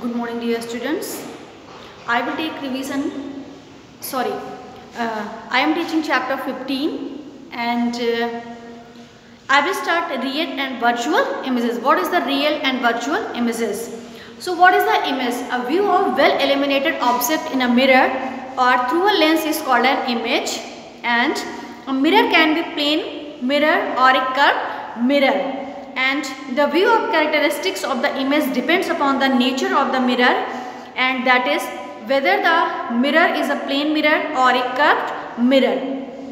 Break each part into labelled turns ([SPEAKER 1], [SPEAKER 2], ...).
[SPEAKER 1] Good morning, dear students. I will take revision. Sorry, I am teaching chapter 15 and I will start real and virtual images. What is the real and virtual images? So what is the image? A view of well illuminated object in a mirror or through a lens is called an image, and a mirror can be plain mirror or a curved mirror, and the view of characteristics of the image depends upon the nature of the mirror, and that is whether the mirror is a plain mirror or a curved mirror.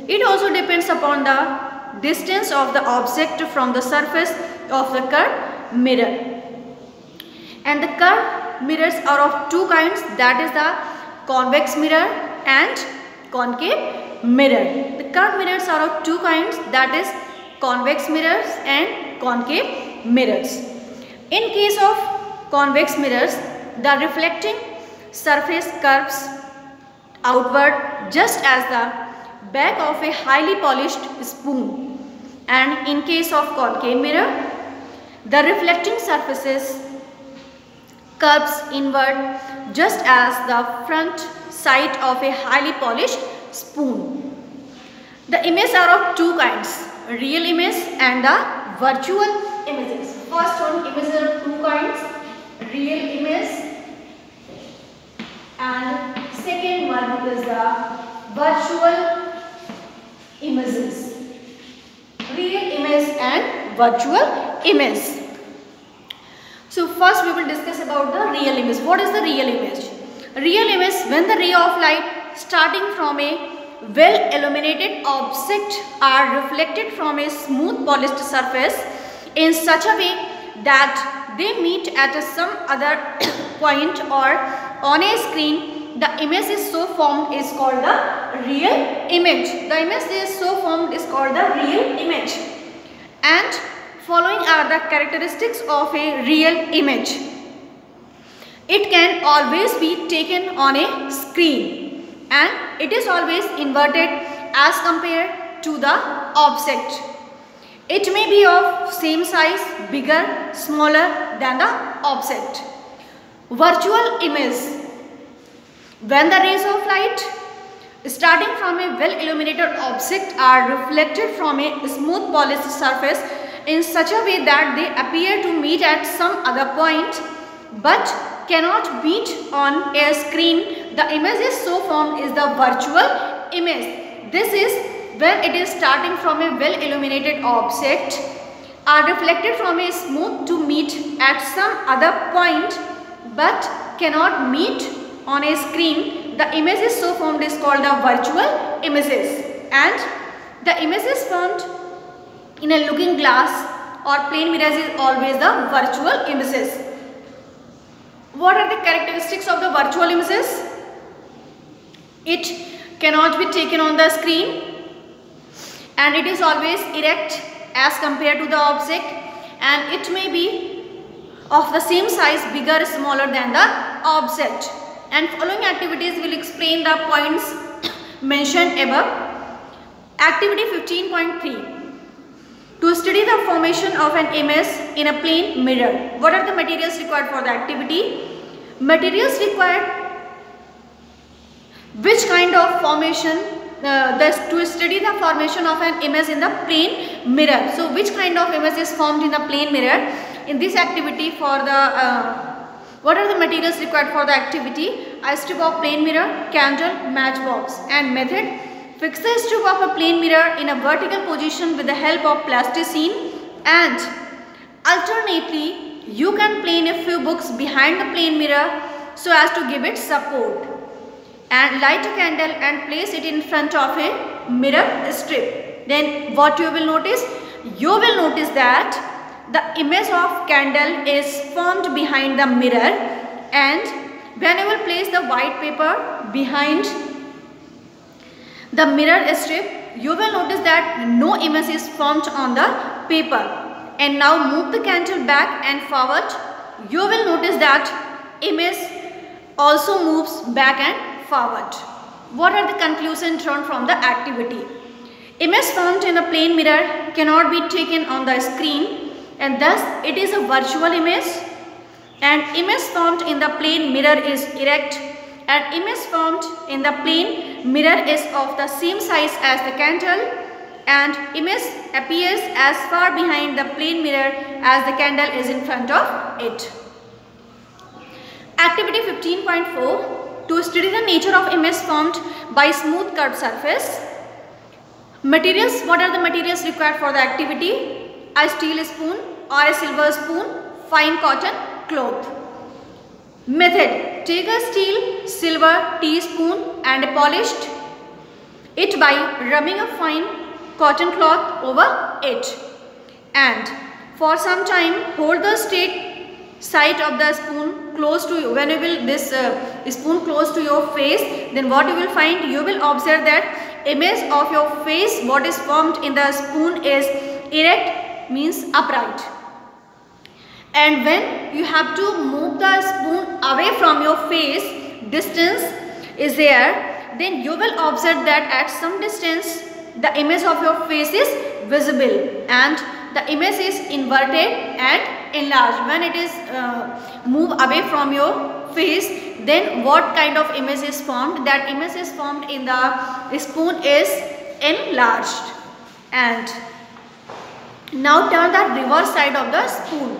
[SPEAKER 1] It also depends upon the distance of the object from the surface of the curved mirror. And the curved mirrors are of two kinds, that is the convex mirror and concave mirror. The curved mirrors are of two kinds, that is convex mirrors and concave mirrors. In case of convex mirrors, the reflecting surface curves outward just as the back of a highly polished spoon, and in case of concave mirror, the reflecting surfaces curves inward just as the front side of a highly polished spoon. The images are of two kinds, real image and the virtual images. First one, images are of two kinds, real image, and second one is the virtual images. Real image and virtual image. So first we will discuss about the real image. What is the real image? Real image, when the ray of light starting from a well illuminated object are reflected from a smooth polished surface in such a way that they meet at some other point or on a screen, the image is so formed is called the real image. The image is so formed is called the real image. And following are the characteristics of a real image. It can always be taken on a screen, and it is always inverted as compared to the object. It may be of same size, bigger, smaller than the object. Virtual image. When the rays of light starting from a well illuminated object are reflected from a smooth polished surface in such a way that they appear to meet at some other point but cannot meet on a screen, the image is so formed is the virtual image. This is when it is starting from a well illuminated object are reflected from a smooth to meet at some other point but cannot meet on a screen. The image is so formed is called the virtual images, and the image is formed in a looking glass or plain mirrors is always the virtual images. What are the characteristics of the virtual images? It cannot be taken on the screen, and it is always erect as compared to the object, and it may be of the same size, bigger or smaller than the object. And following activities will explain the points mentioned above. Activity 15.3. To study the formation of an image in a plain mirror. What are the materials required for the activity? Materials required, which kind of formation, to study the formation of an image in the plain mirror. So which kind of image is formed in the plain mirror? In this activity for the, what are the materials required for the activity? A strip of plain mirror, candle, matchbox. And method: fix the strip of a plain mirror in a vertical position with the help of plasticine, and alternately you can place a few books behind the plain mirror so as to give it support, and light a candle and place it in front of a mirror strip. Then what you will notice? You will notice that the image of candle is formed behind the mirror, and when you will place the white paper behind the mirror strip, you will notice that no image is formed on the paper. And now move the candle back and forward. You will notice that image also moves back and forward. What are the conclusions drawn from the activity? Image formed in a plain mirror cannot be taken on the screen, and thus it is a virtual image. and image formed in the plane mirror is erect, and image formed in the plane mirror is of the same size as the candle, and image appears as far behind the plane mirror as the candle is in front of it. Activity 15.4. To study the nature of image formed by smooth curved surface. Materials. What are the materials required for the activity? A steel spoon or a silver spoon, fine cotton cloth. Method. Take a steel, silver teaspoon and polished it by rubbing a fine cotton cloth over it, and for some time hold the straight side of the spoon close to you. When you will this spoon close to your face, then what you will find, you will observe that image of your face what is formed in the spoon is erect, means upright. And when you have to move the spoon away from your face, distance is there, then you will observe that at some distance the image of your face is visible and the image is inverted and enlarged. When it is moved away from your face, then what kind of image is formed? That image is formed in the spoon is enlarged. And now turn the reverse side of the spoon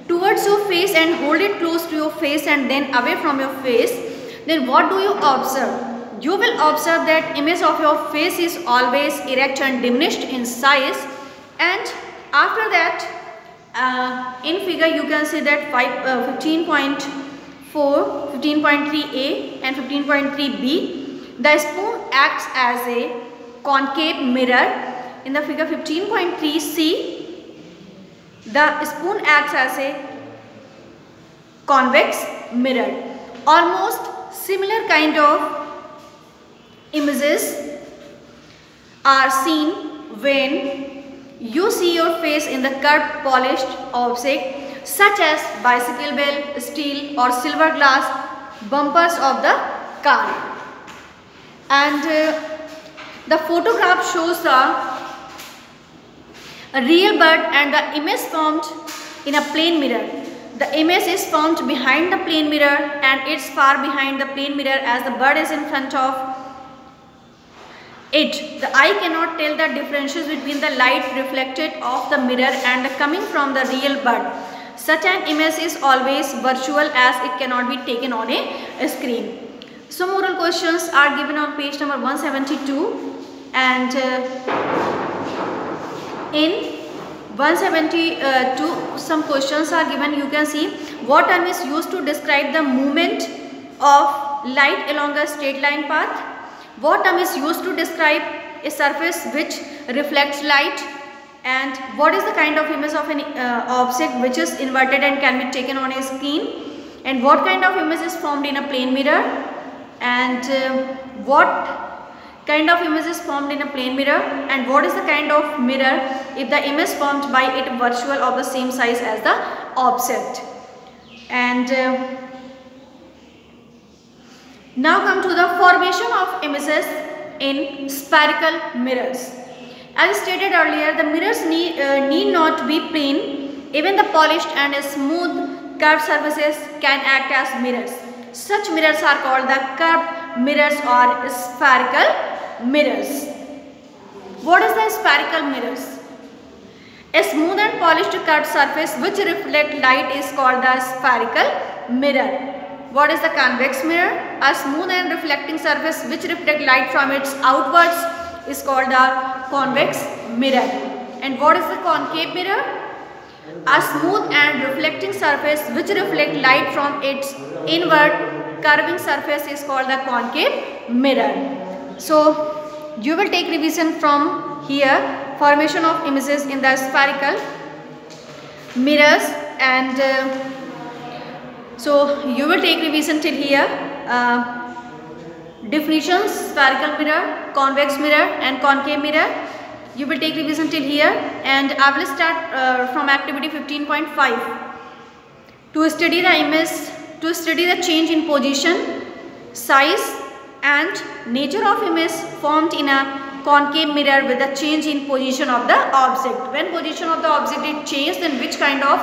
[SPEAKER 1] towards your face and hold it close to your face and then away from your face. Then what do you observe? You will observe that image of your face is always erect and diminished in size, and after that in figure you can see that 15.4, 15.3a and 15.3b, the spoon acts as a concave mirror. In the figure 15.3c, the spoon acts as a convex mirror. Almost similar kind of images are seen when you see your face in the curved polished object such as bicycle bell, steel or silver glass bumpers of the car. And the photograph shows a real bird and the image formed in a plane mirror. The image is formed behind the plane mirror and it's far behind the plane mirror as the bird is in front of it. The eye cannot tell the differences between the light reflected off the mirror and coming from the real bird. Such an image is always virtual as it cannot be taken on a screen. Some oral questions are given on page number 172, and in 172 some questions are given. You can see what term is used to describe the movement of light along a straight line path. What term is used to describe a surface which reflects light, and what is the kind of image of an object which is inverted and can be taken on a screen, and what kind of image is formed in a plane mirror, and what kind of image is formed in a plane mirror, and what is the kind of mirror if the image formed by it virtual of the same size as the object. And now come to the formation of images in spherical mirrors. As stated earlier, the mirrors need not be plain. Even the polished and smooth curved surfaces can act as mirrors. Such mirrors are called the curved mirrors or spherical mirrors. What is the spherical mirrors? A smooth and polished curved surface which reflects light is called the spherical mirror. What is the convex mirror? A smooth and reflecting surface which reflects light from its outwards is called the convex mirror. And what is the concave mirror? A smooth and reflecting surface which reflects light from its inward curving surface is called the concave mirror. So you will take revision from here, formation of images in the spherical mirrors, and so you will take revision till here. Definitions: spherical mirror, convex mirror and concave mirror. You will take revision till here, and I will start from activity 15.5. To study the image, to study the change in position, size and nature of image formed in a concave mirror with the change in position of the object. When position of the object is changed, then which kind of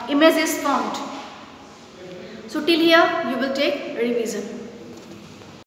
[SPEAKER 1] image is formed? So till here you will take revision.